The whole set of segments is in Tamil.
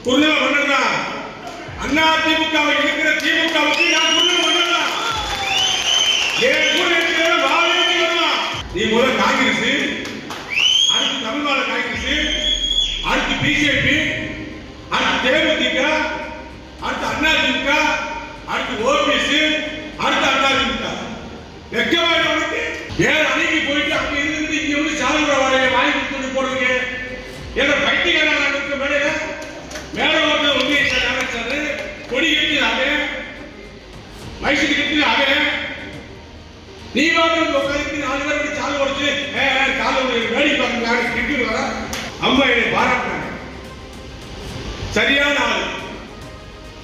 குருநில மன்னர் தான். அண்ணா திமுகவை இருக்கிற திமுகவுக்கு நான் குருநில மன்னர் தான். என் கூட இருக்கிற வாழை வரலாம். நீ முதல்ல காங்கிரஸ், அடுத்து தமிழ்நாடு காங்கிரஸ், அடுத்து பிஜேபி, அடுத்து தேமுதிக, அடுத்து அண்ணா திமுக, அடுத்து ஓபிஎஸ், அடுத்து அண்ணா திமுக. வெக்கமாயிட்டு ஏன் அன்னைக்கு போயிட்டு அங்க இருந்து இங்க வந்து சாதனை வாழையை வாங்கி கொடுத்து போடுங்க. என்ன பைத்தியக்காரன் இருக்க மேடையில மேல வந்து ஒன்றிய அமைச்சர் கொடி கட்டி அவன் மைசூர் கட்டி அவன் நீ வந்து உட்காந்து 4 பேர் சாலை உடைச்சு காலை வேடி பார்க்க கிட்டி வர அம்மா என்னை பாராட்டினாங்க. சரியான ஆள்.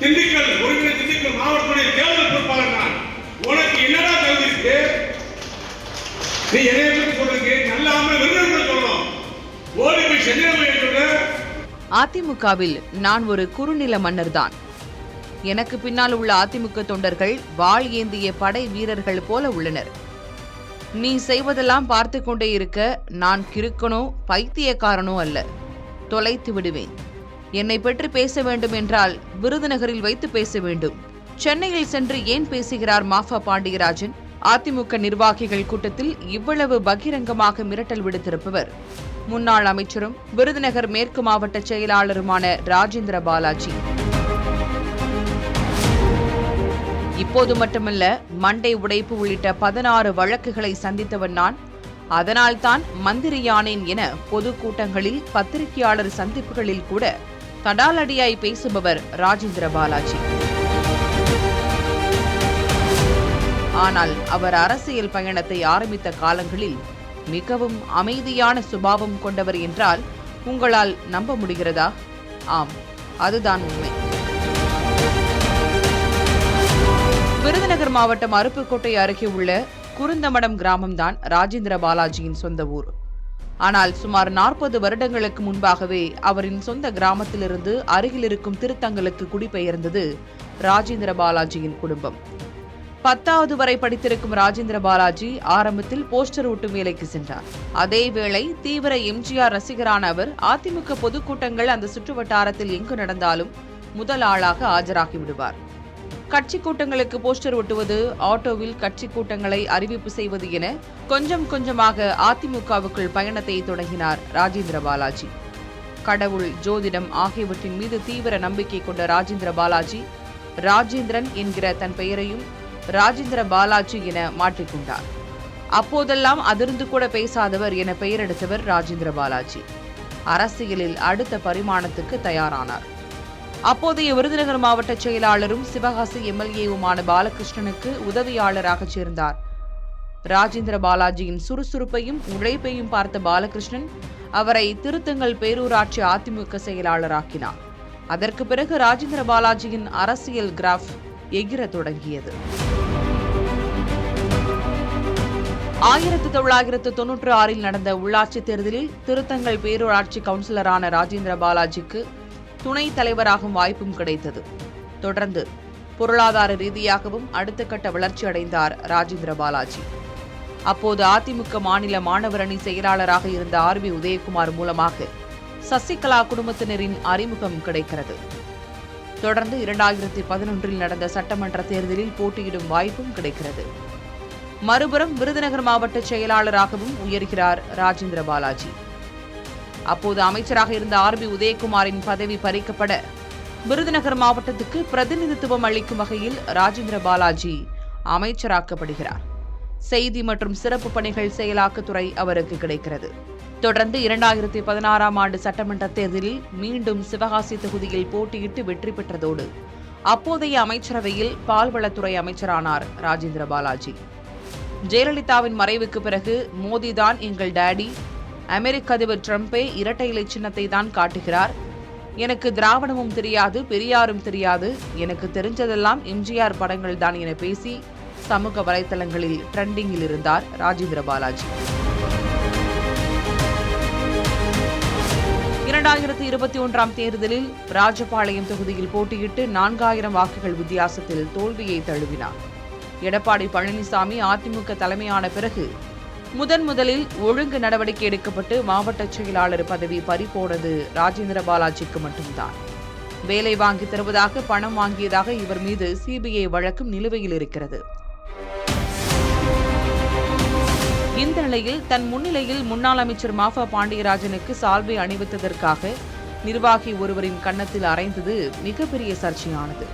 திண்டுக்கல் ஒருங்கிணைந்த திண்டுக்கல் மாவட்டத்துடைய தேர்தல் பொறுப்பாளர் நான். உனக்கு என்னடா தகுதி இருக்கு? நீ என்னைய பற்றி சொல்றீங்க நல்லாம விருதுகள் சொல்லணும். ஓடி போய் சென்னை சொல்ற. அதிமுகவில் நான் ஒரு குறுநில மன்னர் தான். எனக்கு பின்னால் உள்ள அதிமுக தொண்டர்கள் வாள் ஏந்திய படை வீரர்கள் போல உள்ளனர். நீ செய்வதெல்லாம் பார்த்து கொண்டே இருக்க நான் கிறுக்கனோ பைத்தியக்காரனோ அல்ல. தொலைத்து விடுவேன். என்னை பற்றி பேச வேண்டும் என்றால் விருதுநகரில் வைத்து பேச வேண்டும். சென்னையில் சென்று ஏன் பேசுகிறார் மாஃபா பாண்டியராஜன்? அதிமுக நிர்வாகிகள் கூட்டத்தில் இவ்வளவு பகிரங்கமாக மிரட்டல் விடுத்திருப்பவர் முன்னாள் அமைச்சரும் விருதுநகர் மேற்கு மாவட்ட செயலாளருமான ராஜேந்திர பாலாஜி. இப்போது மட்டுமல்ல, மண்டை உடைப்பு உள்ளிட்ட 16 வழக்குகளை சந்தித்தவன் நான். அதனால்தான் மந்திரியானேன் என பொதுக்கூட்டங்களில் பத்திரிகையாளர் சந்திப்புகளில் கூட தடாலடியாய் பேசுபவர் ராஜேந்திர பாலாஜி. ஆனால் அவர் அரசியல் பயணத்தை ஆரம்பித்த காலங்களில் மிகவும் அமைதியான சுபாவம் கொண்டவர் என்றால் உங்களால் நம்ப முடிகிறதா? ஆம், அதுதான் உண்மை. விருதுநகர் மாவட்டம் அருப்புக்கோட்டை அருகே உள்ள குருந்தமடம் கிராமம்தான் ராஜேந்திர பாலாஜியின் சொந்த ஊர். ஆனால் சுமார் 40 வருடங்களுக்கு முன்பாகவே அவரின் சொந்த கிராமத்திலிருந்து அருகில் இருக்கும் திருத்தங்களுக்கு குடிபெயர்ந்தது ராஜேந்திர பாலாஜியின் குடும்பம். 10வது வரை படித்திருக்கும் ராஜேந்திர பாலாஜி ஆரம்பத்தில் போஸ்டர் ஓட்டும் வேலைக்கு சென்றார். அதேவேளை தீவிர எம்ஜிஆர் ரசிகரான அவர் அதிமுக பொதுக்கூட்டங்கள் அந்த சுற்றுவட்டாரத்தில் எங்கு நடந்தாலும் முதல் ஆளாக ஆஜராகி விடுவார். கட்சி கூட்டங்களுக்கு போஸ்டர் ஒட்டுவது, ஆட்டோவில் கட்சி கூட்டங்களை அறிவிப்பு செய்வது என கொஞ்சம் கொஞ்சமாக அதிமுகவுக்குள் பயணத்தை தொடங்கினார் ராஜேந்திர பாலாஜி. கடவுள், ஜோதிடம் ஆகியவற்றின் மீது தீவிர நம்பிக்கை கொண்ட ராஜேந்திர பாலாஜி ராஜேந்திரன் என்கிற தன் பெயரையும் ராஜேந்திர பாலாஜி என மாற்றிக்கொண்டார். அப்போதெல்லாம் அதிர்ந்து கூட பேசாதவர் என பெயரெடுத்தவர் ராஜேந்திர பாலாஜி. அரசியலில் அடுத்த பரிமாணத்துக்கு தயாரானார். அப்போதைய விருதுநகர் மாவட்ட செயலாளரும் சிவகாசி எம்எல்ஏவுமான பாலகிருஷ்ணனுக்கு உதவியாளராக சேர்ந்தார். ராஜேந்திர பாலாஜியின் சுறுசுறுப்பையும் உழைப்பையும் பார்த்த பாலகிருஷ்ணன் அவரை திருத்தங்கல் பேரூராட்சி அதிமுக செயலாளராக்கினார். அதற்கு பிறகு ராஜேந்திர பாலாஜியின் அரசியல் கிராஃப் எகிர தொடங்கியது. 1996 நடந்த உள்ளாட்சி தேர்தலில் திருத்தங்கல் பேரூராட்சி கவுன்சிலரான ராஜேந்திர பாலாஜிக்கு துணைத் தலைவராகும் வாய்ப்பும் கிடைத்தது. தொடர்ந்து பொருளாதார ரீதியாகவும் அடுத்த கட்ட வளர்ச்சி அடைந்தார் ராஜேந்திர பாலாஜி. அப்போது அதிமுக மாநில மாணவர் அணி செயலாளராக இருந்த RB உதயகுமார் மூலமாக சசிகலா குடும்பத்தினரின் அறிமுகம் கிடைக்கிறது. தொடர்ந்து 2011 நடந்த சட்டமன்ற தேர்தலில் போட்டியிடும் வாய்ப்பும் கிடைக்கிறது. மறுபுறம் விருதுநகர் மாவட்ட செயலாளராகவும் உயர்கிறார் ராஜேந்திர பாலாஜி. அப்போது அமைச்சராக இருந்த RB உதயகுமாரின் பதவி பறிக்கப்பட விருதுநகர் மாவட்டத்துக்கு பிரதிநிதித்துவம் அளிக்கும் வகையில் ராஜேந்திர பாலாஜி அமைச்சராக்கப்படுகிறார். செய்தி மற்றும் சிறப்பு பணிகள் செயலாக்கத்துறை அவருக்கு கிடைக்கிறது. தொடர்ந்து 2016 ஆண்டு சட்டமன்ற தேர்தலில் மீண்டும் சிவகாசி தொகுதியில் போட்டியிட்டு வெற்றி பெற்றதோடு அப்போதைய அமைச்சரவையில் பால்வளத்துறை அமைச்சரானார் ராஜேந்திர பாலாஜி. ஜெயலலிதாவின் மறைவுக்கு பிறகு மோடிதான் எங்கள் டாடி, அமெரிக்க அதிபர் டிரம்பே இரட்டை இலை சின்னத்தை தான் காட்டுகிறார், எனக்கு திராவிடமும் தெரியாது பெரியாரும் தெரியாது, எனக்கு தெரிஞ்சதெல்லாம் எம்ஜிஆர் படங்கள் தான் என பேசி சமூக வலைதளங்களில் ட்ரெண்டிங்கில் இருந்தார் ராஜேந்திர பாலாஜி. 2021 தேர்தலில் ராஜபாளையம் தொகுதியில் போட்டியிட்டு 4000 வாக்குகள் வித்தியாசத்தில் தோல்வியை தழுவினார். எடப்பாடி பழனிசாமி அதிமுக தலைமையான பிறகு முதலில் ஒழுங்கு நடவடிக்கை எடுக்கப்பட்டு மாவட்ட செயலாளர் பதவி பறிபோனது ராஜேந்திர பாலாஜிக்கு மட்டும்தான். வேலை வாங்கி தருவதாக பணம் வாங்கியதாக இவர் மீது சிபிஐ வழக்கும் நிலுவையில் இருக்கிறது. இந்த நிலையில் தன் முன்னிலையில் முன்னாள் அமைச்சர் மாஃபா பாண்டியராஜனுக்கு சால்வை அணிவித்ததற்காக நிர்வாகி ஒருவரின் கன்னத்தில் அறைந்தது மிகப்பெரிய சர்ச்சையானது.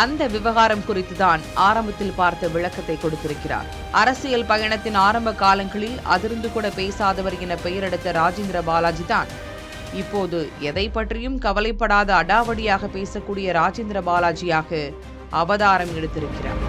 அந்த விவகாரம் குறித்துதான் ஆரம்பத்தில் பார்த்த விளக்கத்தை கொடுத்திருக்கிறார். அரசியல் பயணத்தின் ஆரம்ப காலங்களில் அதிர்ந்து கூட பேசாதவர் என பெயரெடுத்த ராஜேந்திர பாலாஜி தான் இப்போது எதை பற்றியும் கவலைப்படாத அடாவடியாக பேசக்கூடிய ராஜேந்திர பாலாஜியாக அவதாரம் எடுத்திருக்கிறார்.